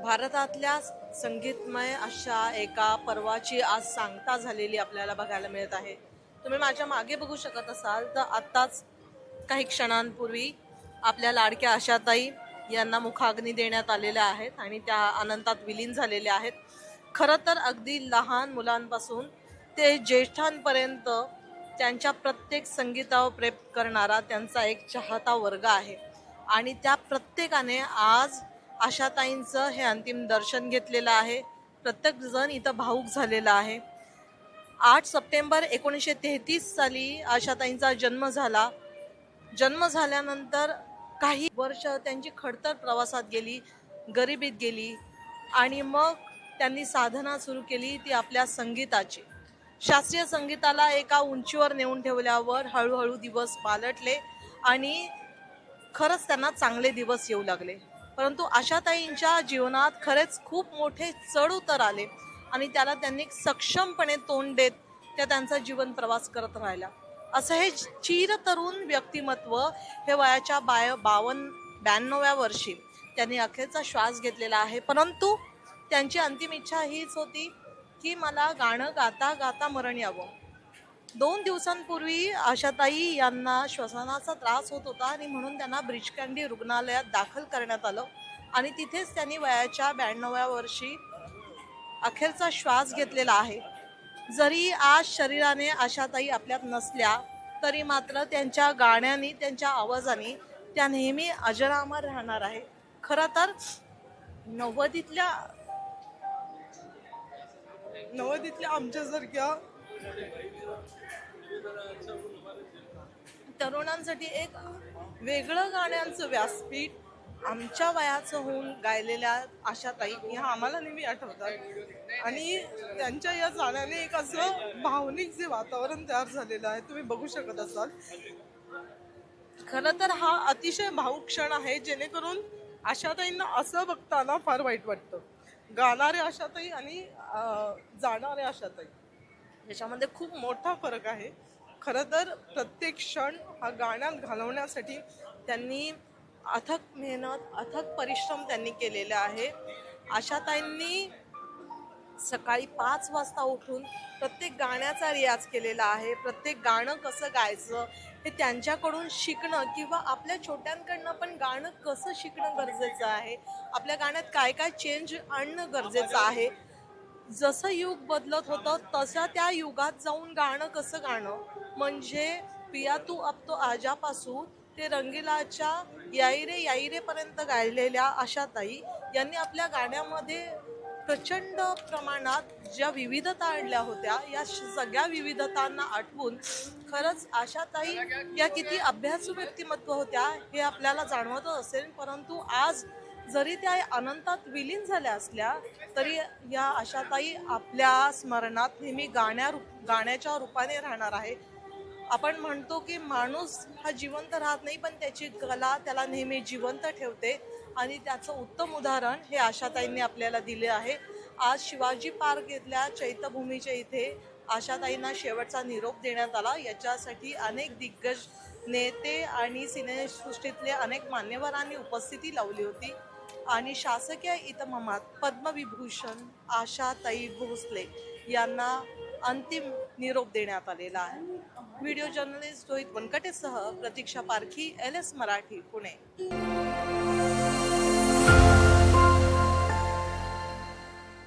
भारतातल्या संगीतमय अशा एका पर्वाची आज सांगता झालेली आपल्याला बघायला मिळत आहे। तुम्ही माझ्या मागे बघू शकत असाल तर आत्ताच काही क्षणांपूर्वी आपल्या लाडक्या आशाताई यांना मुखाग्नी देण्यात आलेल्या आहेत आणि त्या अनंतात विलीन झालेल्या आहेत। खरं तर अगदी लहान मुलांपासून ते ज्येष्ठांपर्यंत त्यांच्या प्रत्येक संगीतावर प्रेम करणारा त्यांचा एक चाहता वर्ग आहे आणि त्या प्रत्येकाने आज आशाताईंचं हे अंतिम दर्शन घेतलेलं आहे। प्रत्येक जण इथं भावुक झालेला आहे। 8 सप्टेंबर 1933 साली आशाताईंचा जन्म झाला। जन्म झाल्यानंतर काही वर्ष त्यांची खडतर प्रवासात गेली, गरिबीत गेली आणि मग त्यांनी साधना सुरू केली ती आपल्या संगीताची। शास्त्रीय संगीताला एका उंचीवर नेऊन ठेवल्यावर हळूहळू दिवस पालटले आणि खरंच त्यांना चांगले दिवस येऊ लागले। परंतु आशाताईंच्या जीवनात खरेच खूप मोठे चढ उतार आले आणि त्याला त्यांनी सक्षमपणे तोंड देत त्यांचा जीवन प्रवास करत राहिला। असं हे चिरतरुण व्यक्तिमत्व हे वयाच्या 92व्या वर्षी त्यांनी अखेरचा श्वास घेतलेला आहे। परंतु त्यांची अंतिम इच्छा हीच होती की मला गाणं गाता गाता मरण यावं। 2 दिवसांपूर्वी आशाताई यांना श्वसनाचा त्रास होत होता आणि म्हणून त्यांना ब्रीच कँडी रुग्णालयात दाखल करण्यात आलं आणि तिथेच त्यांनी वयाच्या 92व्या वर्षी अखेरचा श्वास घेतलेला आहे। जरी आज शरीराने आशाताई आपल्यात नसल्या तरी मात्र त्यांच्या गाण्याने त्यांच्या आवाजाने त्या नेहमी अजरामर राहणार आहे। खरं तर नव्वदीतल्या आमच्यासारख्या तरुणांसाठी एक वेगळं गाण्यांचं व्यासपीठ आमच्या वयाचं होऊन गायलेल्या आशाताई ह्या आम्हाला नेहमी आठवतात आणि त्यांच्या या गाण्याने एक असं भावनिक जे वातावरण तयार झालेलं आहे तुम्ही बघू शकत असाल। खरं तर हा अतिशय भावुक क्षण आहे जेणेकरून आशाताईंना असं बघताना फार वाईट वाटतं। गाणारे आशाताई आणि जाणारे आशाताई याच्यामध्ये खूप मोठा फरक आहे। खरं तर प्रत्येक क्षण हा गाण्यात घालवण्यासाठी त्यांनी अथक मेहनत अथक परिश्रम त्यांनी केलेले आहे। आशाताईंनी सकाळी 5 वाजता उठून प्रत्येक गाण्याचा रियाज केलेला आहे। प्रत्येक गाणं कसं गायचं हे त्यांच्याकडून शिकणं किंवा आपल्या छोट्यांकडनं पण गाणं कसं शिकणं गरजेचं आहे, आपल्या गाण्यात काय काय चेंज आणणं गरजेचं आहे। जसं युग बदलत होतं तसं त्या युगात जाऊन गाणं कसं गाणं म्हणजे पिया तू अब तो आजापासून ते रंगीलाच्या याई रे पर्यंत गायलेल्या आशाताई यांनी आपल्या गाण्यामध्ये प्रचंड प्रमाणात ज्या विविधता आणल्या होत्या या सगळ्या विविधतांना आठवून खरंच आशाताई या किती अभ्यासू व्यक्तिमत्व होत्या हे आपल्याला जाणवतच असेल। परंतु आज जरी त्या अनंतात विलीन झाल्या असल्या तरी या आशाताई आपल्या स्मरणात नेहमी गाण्याच्या रूपाने राहणार आहे। आपण म्हणतो की माणूस हा जिवंत राहत नाही पण त्याची कला त्याला नेहमी जिवंत ठेवते आणि त्याचं उत्तम उदाहरण हे आशाताईंनी आपल्याला दिले आहे। आज शिवाजी पार्क इथल्या चैत्यभूमीच्या इथे आशाताईंना शेवटचा निरोप देण्यात आला। याच्यासाठी अनेक दिग्गज नेते आणि सिनेसृष्टीतले अनेक मान्यवरांनी उपस्थिती लावली होती आणि शासकीय इतमामात पद्मविभूषण आशाताई भोसले यांना अंतिम निरोप देण्यात आलेला आहे। व्हिडिओ जर्नलिस्ट रोहित वनकटेसह प्रतीक्षा पारखी, LS मराठी, पुणे।